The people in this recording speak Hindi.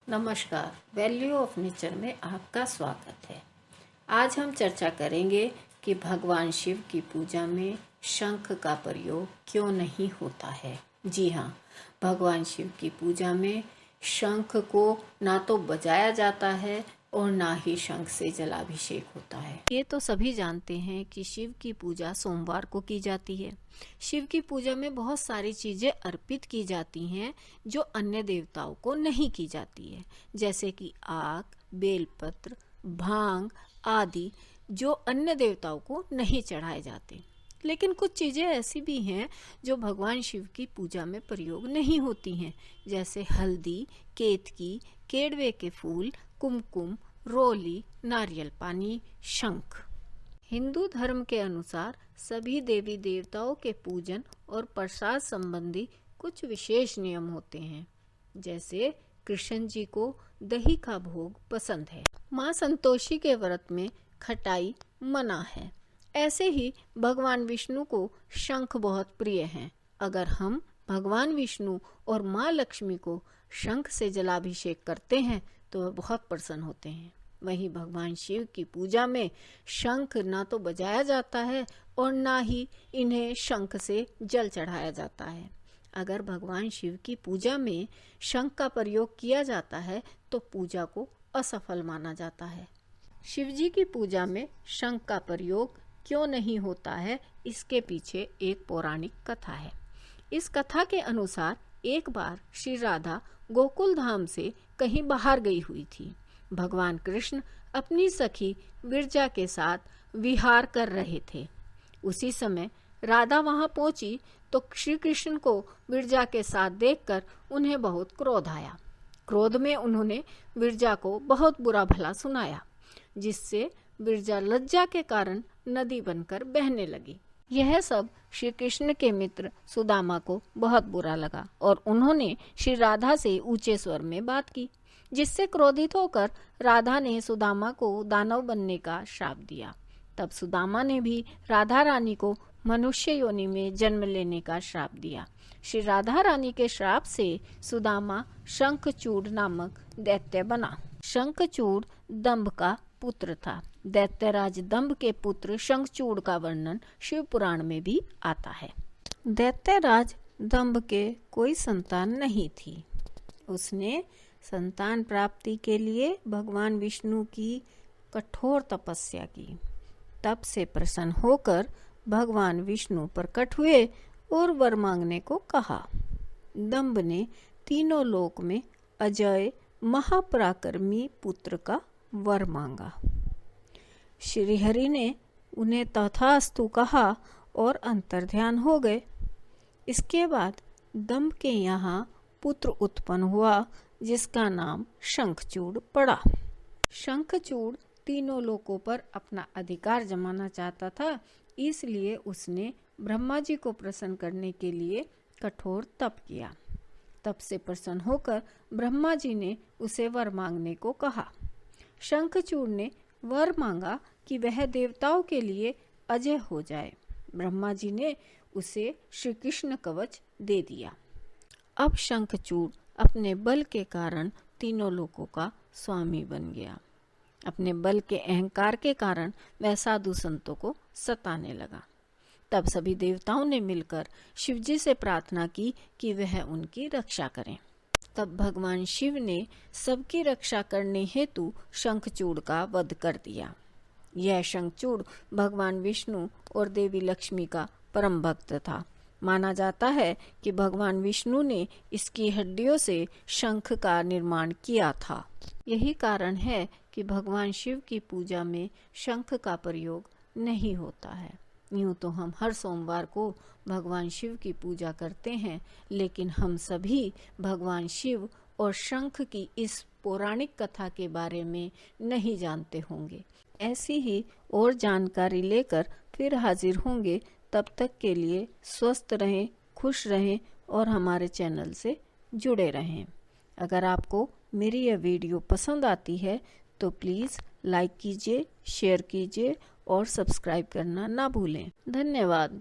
नमस्कार, वैल्यू ऑफ नेचर में आपका स्वागत है। आज हम चर्चा करेंगे कि भगवान शिव की पूजा में शंख का प्रयोग क्यों नहीं होता है। जी हाँ, भगवान शिव की पूजा में शंख को ना तो बजाया जाता है और ना ही शंख से जलाभिषेक होता है। ये तो सभी जानते हैं कि शिव की पूजा सोमवार को की जाती है। शिव की पूजा में बहुत सारी चीजें अर्पित की जाती हैं जो अन्य देवताओं को नहीं की जाती है, जैसे कि आक, बेलपत्र, भांग आदि जो अन्य देवताओं को नहीं चढ़ाए जाते। लेकिन कुछ चीजें ऐसी भी हैं जो भगवान शिव की पूजा में प्रयोग नहीं होती हैं, जैसे हल्दी, केतकी, केड़वे के फूल, कुमकुम, रोली, नारियल पानी, शंख। हिंदू धर्म के अनुसार सभी देवी देवताओं के पूजन और प्रसाद संबंधी कुछ विशेष नियम होते हैं, जैसे कृष्ण जी को दही का भोग पसंद है। माँ संतोषी के व्रत में खटाई मना है। ऐसे ही भगवान विष्णु को शंख बहुत प्रिय हैं। अगर हम भगवान विष्णु और माँ लक्ष्मी को शंख से जलाभिषेक करते हैं तो वह बहुत प्रसन्न होते हैं। वहीं भगवान शिव की पूजा में शंख ना तो बजाया जाता है और ना ही इन्हें शंख से जल चढ़ाया जाता है। अगर भगवान शिव की पूजा में शंख का प्रयोग किया जाता है तो पूजा को असफल माना जाता है। शिव जी की पूजा में शंख का प्रयोग क्यों नहीं होता है, इसके पीछे एक पौराणिक कथा है। इस कथा के अनुसार एक बार श्री राधा गोकुल धाम से कहीं बाहर गई हुई थी। भगवान कृष्ण अपनी सखी विरजा के साथ विहार कर रहे थे। उसी समय राधा वहां पहुंची तो श्री कृष्ण को विरजा के साथ देखकर उन्हें बहुत क्रोध आया। क्रोध में उन्होंने विरजा को बहुत बुरा भला सुनाया, जिससे विरजा लज्जा के कारण नदी बनकर बहने लगी। यह सब श्री कृष्ण के मित्र सुदामा को बहुत बुरा लगा और उन्होंने श्री राधा से ऊंचे स्वर में बात की, जिससे क्रोधित होकर राधा ने सुदामा को दानव बनने का श्राप दिया। तब सुदामा ने भी राधा रानी को मनुष्य योनि में जन्म लेने का श्राप दिया। श्री राधा रानी के श्राप से सुदामा शंखचूड़ नामक दैत्य बना। शंखचूड़ दंभ का पुत्र था। दैत्यराज दंभ के पुत्र शंखचूड़ का वर्णन शिव पुराण में भी आता है। दैत्यराज दंभ के कोई संतान नहीं थी। उसने संतान प्राप्ति के लिए भगवान विष्णु की कठोर तपस्या की। तब से प्रसन्न होकर भगवान विष्णु प्रकट हुए और वर मांगने को कहा। दंभ ने तीनों लोक में अजय महापराक्रमी पुत्र का वर मांगा। श्री हरि ने उन्हें तथास्तु कहा और अंतर्ध्यान हो गए। इसके बाद दंभ के यहाँ पुत्र उत्पन्न हुआ, जिसका नाम शंखचूड़ पड़ा। शंखचूड़ तीनों लोकों पर अपना अधिकार जमाना चाहता था, इसलिए उसने ब्रह्मा जी को प्रसन्न करने के लिए कठोर तप किया। तब से प्रसन्न होकर ब्रह्मा जी ने उसे वर मांगने को कहा। शंखचूड़ ने वर मांगा कि वह देवताओं के लिए अजय हो जाए। ब्रह्मा जी ने उसे श्री कृष्ण कवच दे दिया। अब शंखचूड़ अपने बल के कारण तीनों लोकों का स्वामी बन गया। अपने बल के अहंकार के कारण वह साधु संतों को सताने लगा। तब सभी देवताओं ने मिलकर शिव जी से प्रार्थना की कि वह उनकी रक्षा करें। तब भगवान शिव ने सबकी रक्षा करने हेतु शंखचूड़ का वध कर दिया। यह शंखचूड़ भगवान विष्णु और देवी लक्ष्मी का परम भक्त था। माना जाता है कि भगवान विष्णु ने इसकी हड्डियों से शंख का निर्माण किया था। यही कारण है कि भगवान शिव की पूजा में शंख का प्रयोग नहीं होता है। यूं तो हम हर सोमवार को भगवान शिव की पूजा करते हैं, लेकिन हम सभी भगवान शिव और शंख की इस पौराणिक कथा के बारे में नहीं जानते होंगे। ऐसी ही और जानकारी लेकर फिर हाजिर होंगे। तब तक के लिए स्वस्थ रहें, खुश रहें और हमारे चैनल से जुड़े रहें। अगर आपको मेरी यह वीडियो पसंद आती है तो प्लीज़ लाइक कीजिए, शेयर कीजिए और सब्सक्राइब करना ना भूलें। धन्यवाद।